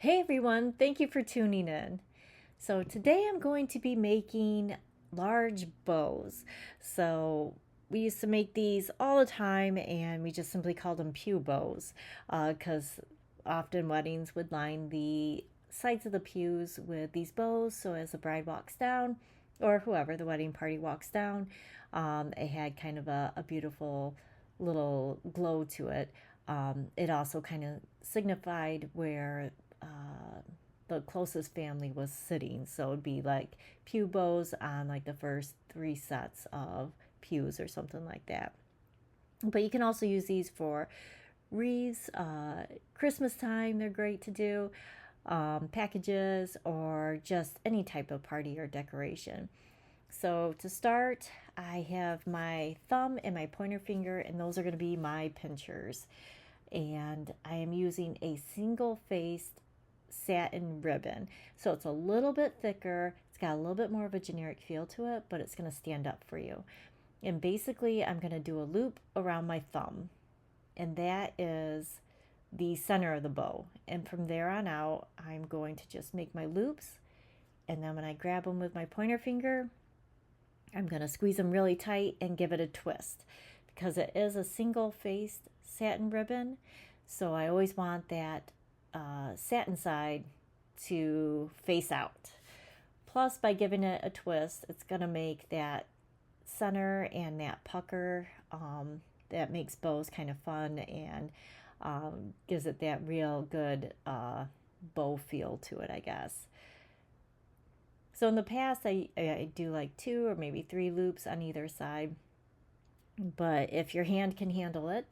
Hey everyone, thank you for tuning in. So today I'm going to be making large bows. So we used to make these all the time and we just simply called them pew bows because often weddings would line the sides of the pews with these bows. So as the bride walks down or whoever the wedding party walks down, it had kind of a beautiful little glow to it. It also kind of signified where the closest family was sitting. So it'd be like pew bows on like the first three sets of pews or something like that. But you can also use these for wreaths, Christmas time, they're great to do, packages, or just any type of party or decoration. So to start, I have my thumb and my pointer finger, and those are going to be my pinchers. And I am using a single faced satin ribbon. So it's a little bit thicker, it's got a little bit more of a generic feel to it, but it's going to stand up for you. And basically, I'm going to do a loop around my thumb, and that is the center of the bow. And from there on out, I'm going to just make my loops. And then when I grab them with my pointer finger, I'm going to squeeze them really tight and give it a twist because it is a single faced satin ribbon. So I always want that satin side to face out. Plus, by giving it a twist, it's going to make that center and that pucker that makes bows kind of fun and gives it that real good bow feel to it, I guess. So in the past, I do like 2 or maybe 3 loops on either side. But if your hand can handle it,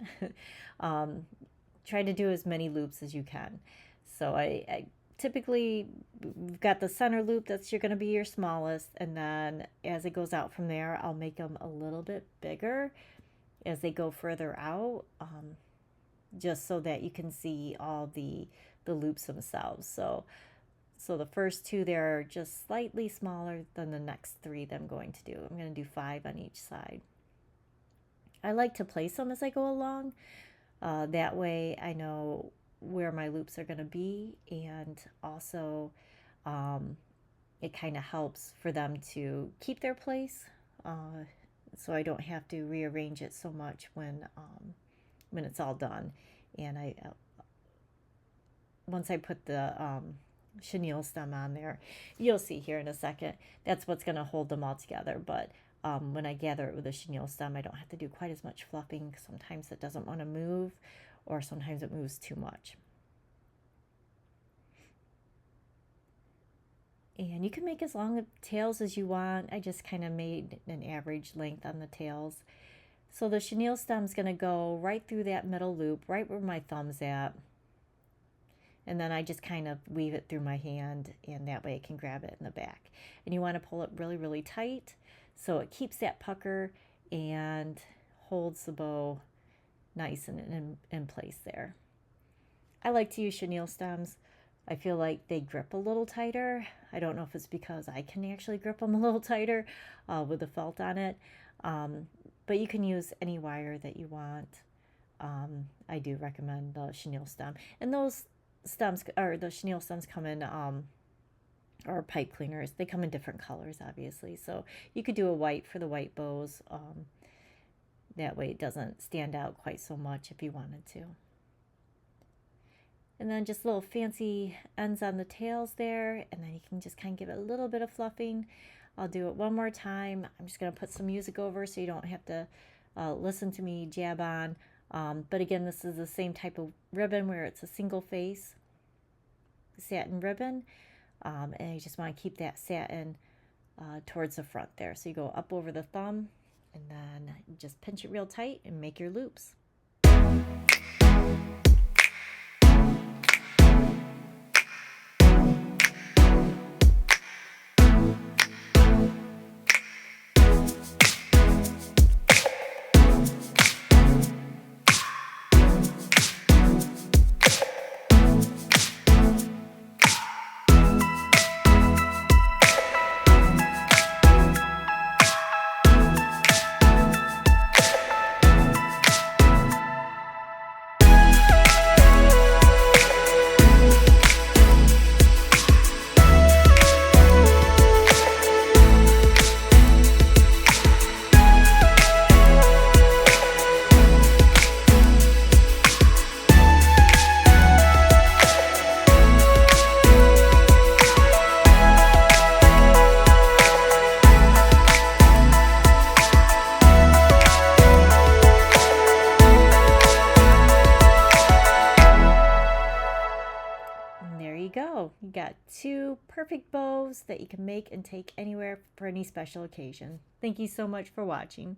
try to do as many loops as you can. So I typically, we've got the center loop that's going to be your smallest, and then as it goes out from there, I'll make them a little bit bigger as they go further out, just so that you can see all the loops themselves. So the first 2 there are just slightly smaller than the next 3 that I'm going to do. I'm going to do 5 on each side. I like to place them as I go along. That way I know where my loops are going to be, and also it kind of helps for them to keep their place, so I don't have to rearrange it so much when it's all done. And once I put the chenille stem on there, you'll see here in a second, that's what's going to hold them all together. But when I gather it with a chenille stem, I don't have to do quite as much fluffing. Sometimes it doesn't want to move, or sometimes it moves too much. And you can make as long of tails as you want. I just kind of made an average length on the tails. So the chenille stem is going to go right through that middle loop, right where my thumb's at. And then I just kind of weave it through my hand, and that way I can grab it in the back. And you want to pull it really, really tight so it keeps that pucker and holds the bow nice and in place there. I like to use chenille stems. I feel like they grip a little tighter. I don't know if it's because I can actually grip them a little tighter with the felt on it. But you can use any wire that you want. I do recommend the chenille stem. And those stems, or the chenille stems, come in or pipe cleaners. They come in different colors, obviously. So you could do a white for the white bows. That way it doesn't stand out quite so much if you wanted to. And then just little fancy ends on the tails there, and then you can just kind of give it a little bit of fluffing. I'll do it one more time. I'm just going to put some music over so you don't have to listen to me jab on. But again, this is the same type of ribbon where it's a single face satin ribbon. And you just want to keep that satin towards the front there. So you go up over the thumb, and then just pinch it real tight and make your loops. you go. You got two perfect bows that you can make and take anywhere for any special occasion. Thank you so much for watching.